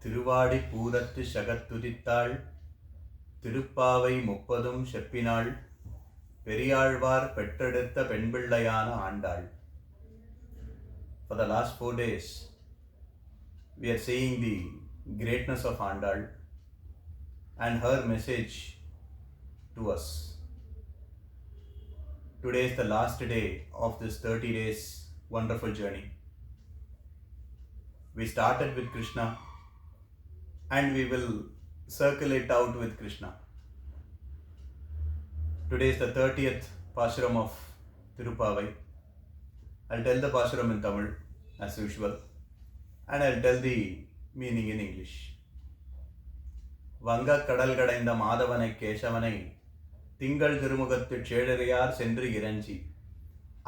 திருவாடி பூரத்து சகத்துதித்தாள் திருப்பாவை முப்பதும் செப்பினாள் பெரியாழ்வார் பெற்றெடுத்த பெண்பிள்ளையான Andal. For the last 4 days, we are seeing the greatness of Andal and her message to us. Today is the last day of this 30 days wonderful journey. We started with Krishna and we will circle it out with Krishna. Today is the 30th Pashuram of Tirupavai. I'll tell the Pashuram in Tamil as usual and I'll tell the meaning in English. வங்கக் கடல் கடைந்த மாதவனை கேசவனை திங்கள் திருமுகத்துச் சேடறியார் சென்று இறைஞ்சி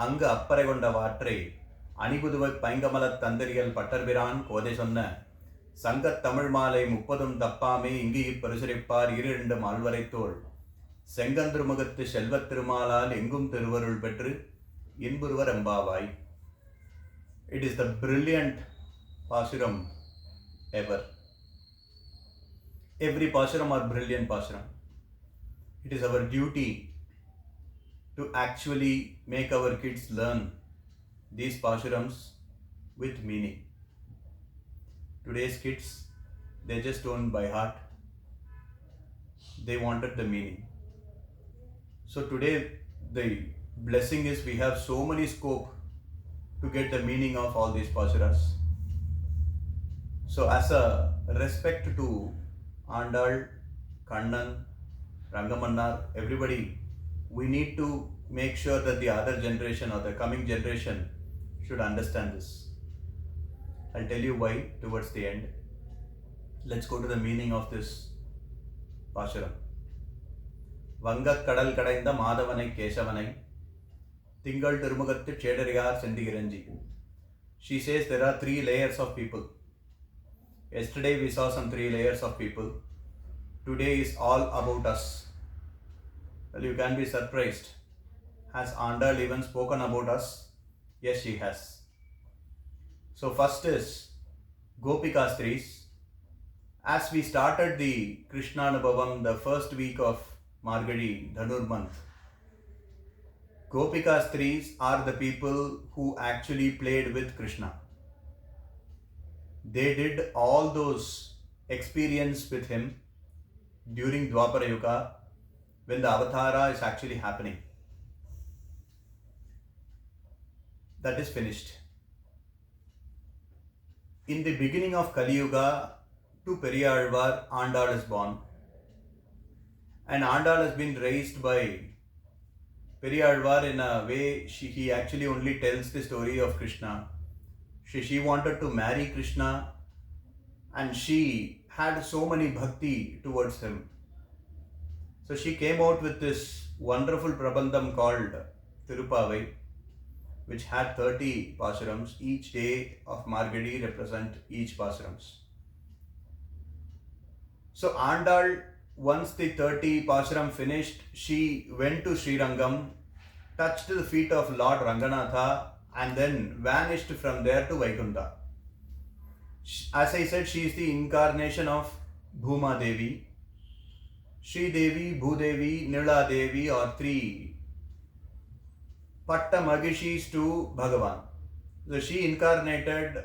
அங்கு அப்பறை கொண்ட வாற்றை அணிபுதுவைப் பைங்கமலத் தந்திரியல் பட்டர்பிரான் கோதை சொன்ன சங்கத் தமிழ் மாலை 30 தப்பாமே இங்கு இப்பரிசுரைப்பார் 2 ஆழ்வரைத்தோள் செங்கந்திருமுகத்து செல்வத் திருமாலால் எங்கும் திருவருள் பெற்று இன்புருவர் எம்பாவாய். It is the brilliant Pashuram ever. Every Pashuram are brilliant Pashuram. It is our duty to actually make our kids learn these Pashurams with meaning. Today's kids, they just don't by heart. They wanted the meaning. So today the blessing is we have so many scope to get the meaning of all these Pashuras. So as a respect to Andal, Kannan, Rangamannar, everybody, we need to make sure that the other generation or the coming generation should understand this. I'll tell you why towards the end. Let's go to the meaning of this Pashuram. வங்கக் கடல் கடைந்த மாதவனை கேசவனை திங்கள் திருமுகத்து சேடறியார் சென்று இறைஞ்சி. She says there are 3 layers of people. Yesterday we saw some 3 layers of people. Today is all about us. Well, you can be surprised. Has Andal even spoken about us? Yes, she has. So first is Gopika Stris. As we started the Krishna Anubhavam the first week of Margadi Dhanur month, Gopika Stris are the people who actually played with Krishna. They did all those experience with him during Dwapara Yuga when the Avatara is actually happening. That is finished. In the beginning of Kali Yuga, to Periyalvar, Andal is born. And Andal has been raised by Periyalvar in a way he actually only tells the story of Krishna. She wanted to marry Krishna and she had so many bhakti towards him. So she came out with this wonderful prabandham called Tirupavai, which had 30 Pashurams. Each day of Margadi represent each Pashurams. So Andal, once the 30 Pashuram finished, she went to Srirangam, touched the feet of Lord Ranganatha and then vanished from there to Vaikunta. As I said, she is the incarnation of Bhuma Devi. Sri Devi, Bhudevi, Nila Devi are 3 Patta Magishis to Bhagavan. So she incarnated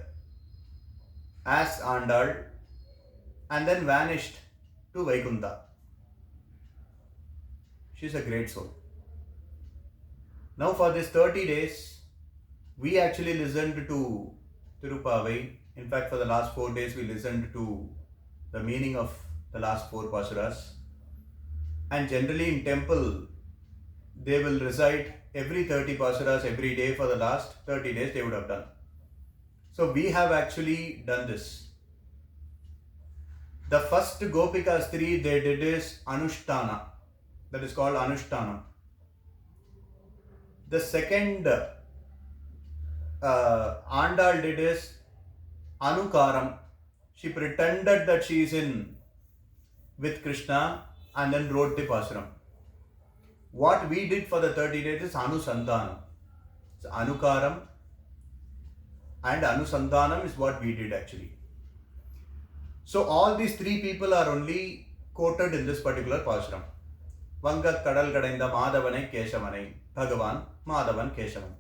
as Andal and then vanished to Vaikunta. She's a great soul. Now for this 30 days, we actually listened to Tirupavai. In fact, for the last 4 days, we listened to the meaning of the last 4 Pashuras. And generally in temple, they will recite every 30 Pashuras every day for the last 30 days they would have done. So we have actually done this. The first Gopika Stri they did is Anushtana. That is called Anushtana. The second Andal did is Anukaram. She pretended that she is in with Krishna and then wrote the Pashuram. What we did for the 30 days is Anusandhanam. So Anukaram and Anusandhanam is what we did actually. So all these three people are only quoted in this particular Pashuram. Vangat Kadal Kadainda Madhavane Keshavane, Bhagavan, Madhavan Keshavan.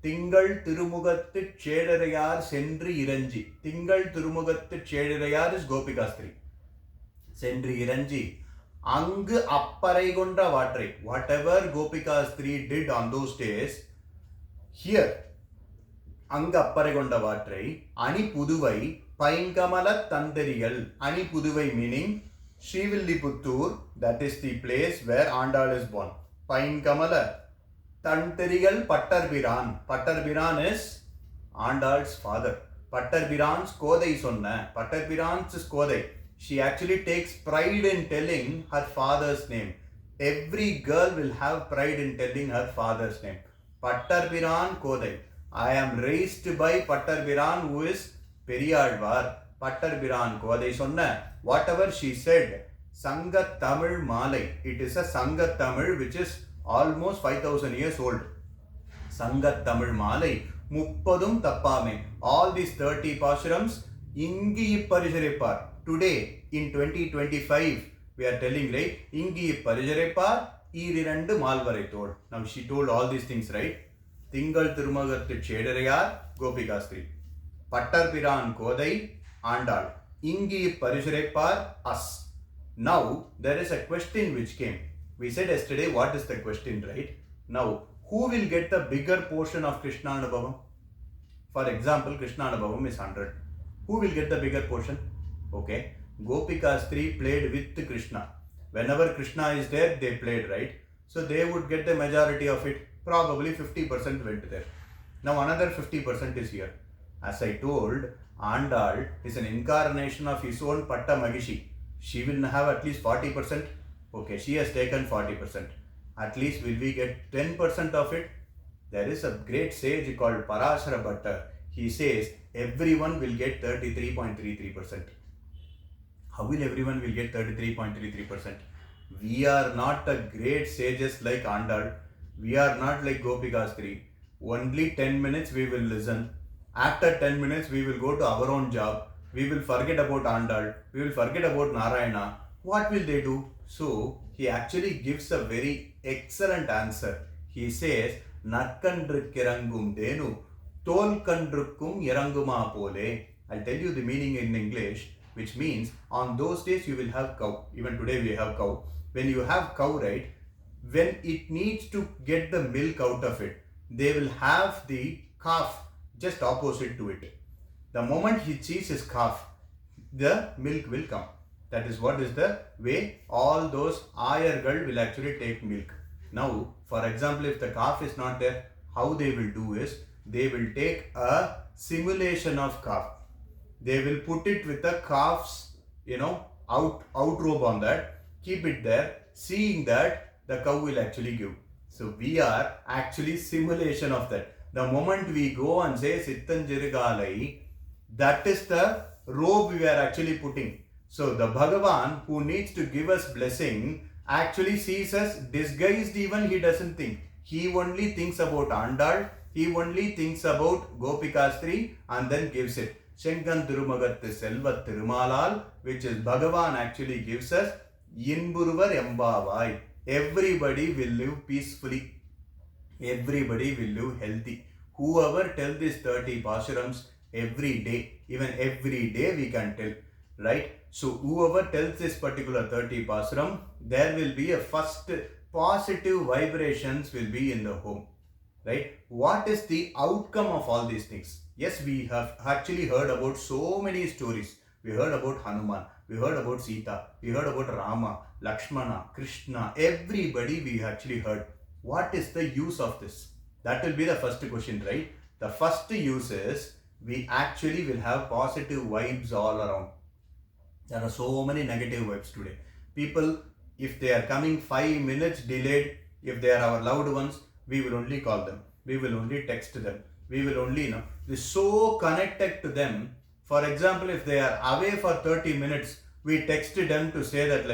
Tingal Tirumugattu Chedarayar Sendri Iranji. Tingal Tirumugattu Chedarayar is Gopikastri. Sendri Iranji. Angu Apparai Gonda Vatrai. Whatever Gopikastri did on those days, here, Anga Apparai Gonda Vatrai, Ani Puduvai, Painkamala Tandarigal. Ani Puduvai meaning Srivilliputturu, that is the place where Andal is born. Painkamala Tantarigal Pattarbiran. Pattarbiran is Andal's father. Pattarbiran's Kodai Sonna. Pattarbiran's Kodai. She actually takes pride in telling her father's name. Every girl will have pride in telling her father's name. Pattarbiran Kodai. I am raised by Pattarbiran, who is Periyalvar. Pattarbiran Kodai Sonna. Whatever she said, Sanga Tamil Malai. It is a Sanga Tamil which is almost 5,000 years old. Sangat Tamil Malai, Muppadum Tappame. All these 30 Pashurams, Ingi Parijarepar. Today, in 2025, we are telling, right? Ingi Parijarepar, Irirandu Malvarai told. Now she told all these things, right? Tingal Tirumagattu Chedarayar, Gopikastri. Pattarpiran Kodai, Andal. Ingi Parijarepar, us. Now, there is a question which came. We said yesterday, what is the question, right? Now, who will get the bigger portion of Krishna Anubhavam? For example, Krishna Anubhavam is 100. Who will get the bigger portion? Okay. Gopikastri played with Krishna. Whenever Krishna is there, they played, right? So they would get the majority of it. Probably 50% went there. Now another 50% is here. As I told, Andal is an incarnation of his own Patta Magishi. She will have at least 40%. Okay, she has taken 40%. At least will we get 10% of it? There is a great sage called Parashara Bhatta. He says everyone will get 33.33%. How will everyone will get 33.33%? We are not the great sages like Andal. We are not like Gopikastri. Only 10 minutes we will listen. After 10 minutes we will go to our own job. We will forget about Andal. We will forget about Narayana. What will they do? So, he actually gives a very excellent answer. He says, Natkandrukirangum denu, Tolkandrukum Yaranguma pole. I'll tell you the meaning in English, which means on those days you will have cow. Even today we have cow. When you have cow, right, when it needs to get the milk out of it, they will have the calf just opposite to it. The moment he sees his calf, the milk will come. That is what is the way all those ayargal will actually take milk. Now, for example, if the calf is not there, how they will do is, they will take a simulation of calf. They will put it with the calf's, outrobe on that, keep it there, seeing that the cow will actually give. So, we are actually simulation of that. The moment we go and say Sittanjirigalai, that is the robe we are actually putting. So the Bhagavan who needs to give us blessing actually sees us disguised, even he doesn't think. He only thinks about Andal, he only thinks about Gopikastri and then gives it. Shenkan Tirumagattu Selvat Tirumalal, which is Bhagavan actually gives us Inburuvar Embavai. Everybody will live peacefully. Everybody will live healthy. Whoever tells these 30 Pashurams every day, even every day we can tell, right? So whoever tells this particular 30 Pasuram, there will be a first positive vibrations will be in the home, right? What is the outcome of all these things? Yes, we have actually heard about so many stories. We heard about Hanuman, we heard about Sita, we heard about Rama, Lakshmana, Krishna, everybody we actually heard. What is the use of this? That will be the first question, right? The first use is, we actually will have positive vibes all around. There are so many negative vibes today. People, if they are coming 5 minutes delayed, if they are our loved ones, we will only call them. We will only text them. We will only, we're so connected to them. For example, if they are away for 30 minutes, we text them to say that,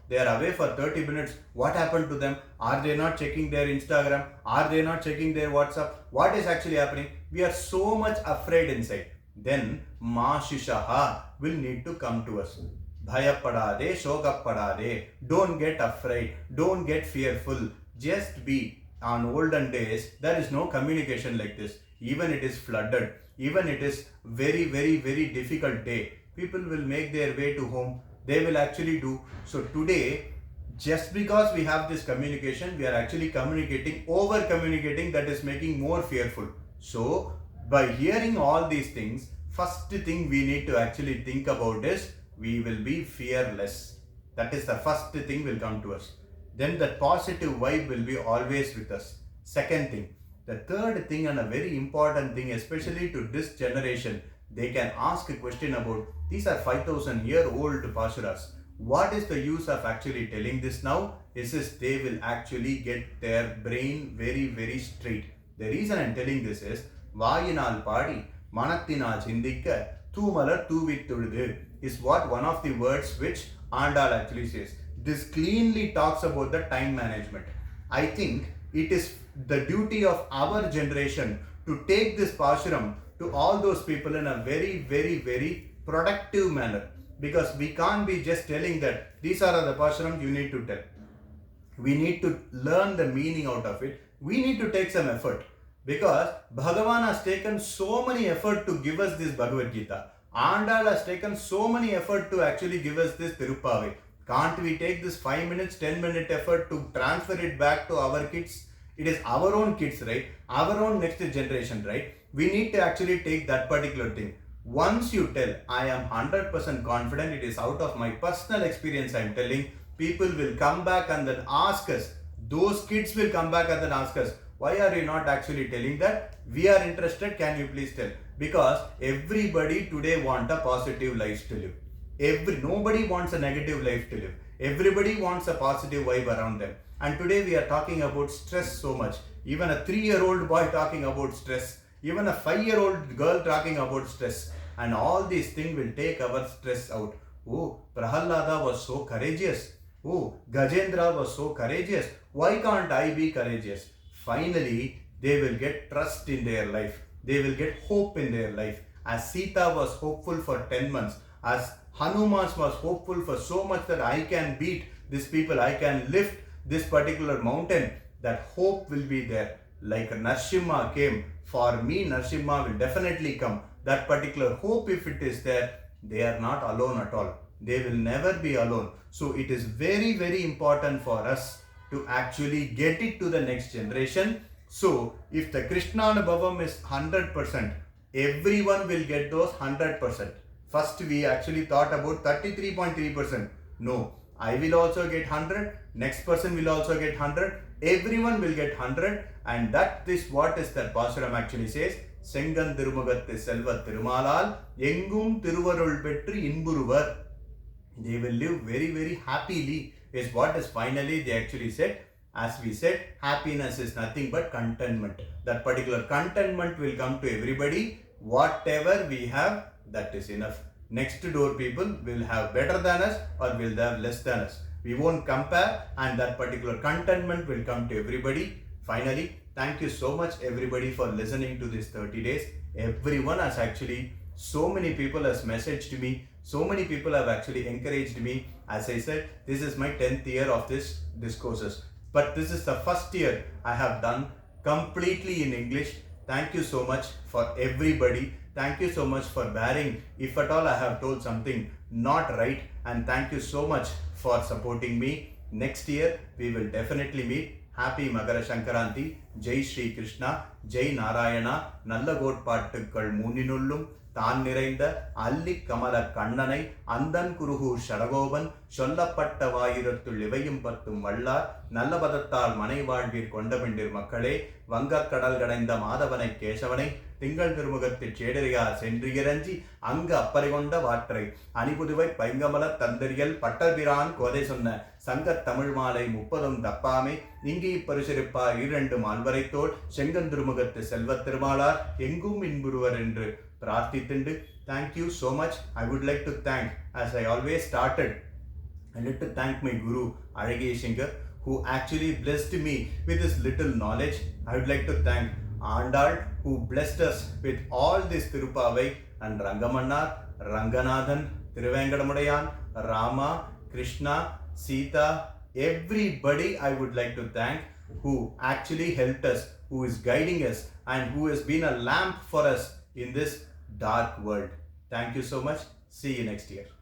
they are away for 30 minutes. What happened to them? Are they not checking their Instagram? Are they not checking their WhatsApp? What is actually happening? We are so much afraid inside. then Ma Shishaha will need to come to us. Bhayapadade, Shokapadade, don't get afraid, don't get fearful, just be. On olden days, there is no communication like this. Even it is flooded, even it is very difficult day. People will make their way to home, they will actually do. So today, just because we have this communication, we are actually communicating, over communicating, that is making more fearful. So by hearing all these things, first thing we need to actually think about is we will be fearless. That is the first thing will come to us. Then the positive vibe will be always with us. Second thing, the third thing, and a very important thing, especially to this generation, they can ask a question about, these are 5,000-year-old Pashuras. What is the use of actually telling this now? Is they will actually get their brain very straight. The reason I am telling this is, Vayinal Padi, Manathinal Chindikka, Thumalar Thuvittudu is what one of the words which Andal actually says. This cleanly talks about the time management. I think it is the duty of our generation to take this Pashuram to all those people in a very productive manner. Because we can't be just telling that these are the Pashuram you need to tell. We need to learn the meaning out of it. We need to take some effort. Because Bhagavan has taken so many effort to give us this Bhagavad Gita. Andal has taken so many effort to actually give us this Tiruppavi. Can't we take this 5 minutes, 10-minute effort to transfer it back to our kids? It is our own kids, right? Our own next generation, right? We need to actually take that particular thing. Once you tell, I am 100% confident, it is out of my personal experience I am telling, people will come back and then ask us, those kids will come back and then ask us, why are you not actually telling that? We are interested, can you please tell? Because everybody today wants a positive life to live. Nobody wants a negative life to live. Everybody wants a positive vibe around them. And today we are talking about stress so much. Even a 3-year-old boy talking about stress. Even a 5-year-old girl talking about stress. And all these things will take our stress out. Oh, Prahalada was so courageous. Oh, Gajendra was so courageous. Why can't I be courageous? Finally, they will get trust in their life. They will get hope in their life. As Sita was hopeful for 10 months. As Hanuman was hopeful for so much that I can beat these people. I can lift this particular mountain. That hope will be there. Like Narsimha came. For me, Narsimha will definitely come. That particular hope, if it is there, they are not alone at all. They will never be alone. So it is very important for us to actually get it to the next generation. So if the Krishna Anubhavam is 100%, everyone will get those 100%. First we actually thought about 33.3%. No, I will also get 100, next person will also get 100, everyone will get 100, and that is what is that Pashuram actually says. Sengan Tirumugathu Selva Tirumalal Engum Tiruvarul Petri Inburuvar. They will live very happily is what is finally they actually said. As we said, happiness is nothing but contentment. That particular contentment will come to everybody. Whatever we have, that is enough. Next door people will have better than us or will have less than us. We won't compare, and that particular contentment will come to everybody. Finally, thank you so much everybody for listening to this 30 days. Everyone has actually, so many people has messaged me. So many people have actually encouraged me. As I said, this is my 10th year of this courses. But this is the first year I have done completely in English. Thank you so much for everybody. Thank you so much for bearing if at all I have told something not right. And thank you so much for supporting me. Next year we will definitely meet. Happy Magara Shankaranti. Jai Shri Krishna. Jai Narayana. Nalla Godpattukkal Mooninullum. தான் நிறைந்த அல்லி கமல கண்ணனை அந்தன் குருகு ஷடகோபன் சொல்லப்பட்ட வாயிரத்துள் இவையும் பத்தும் வல்லார் நல்ல பதத்தால் மனை வாழ்வீர் கொண்டபிண்டிர் மக்களே வங்கக் கடல் கடைந்த மாதவனை கேசவனை திங்கள் திருமுகத்தில் சேடரியார் சென்றியிறஞ்சி அங்கு அப்பறை கொண்ட வாற்றை அணிபுதுவை பைங்கமல தந்தரியல் பட்டபிரான் கோதை சொன்ன சங்கத் தமிழ் மாலை 30 தப்பாமே இங்கி பரிசரிப்பார் 2 மால்வரைத்தோள் செங்கன் திருமுகத்து செல்வத் திருமாலார் எங்கும் இன்புறுவர் என்று பிரார்த்தித்துண்டு. Thank you so much. I would like to thank, as I always started, I like to thank my Guru Azhagiya Shankar, who actually blessed me with this little knowledge. I would like to thank Andal, who blessed us with all this Tirupavai. and Rangamannar, Ranganathan, Thiruvenkadamudayan, Rama, Krishna, Sita, everybody I would like to thank who actually helped us, who is guiding us, and who has been a lamp for us in this dark world. Thank you so much. See you next year.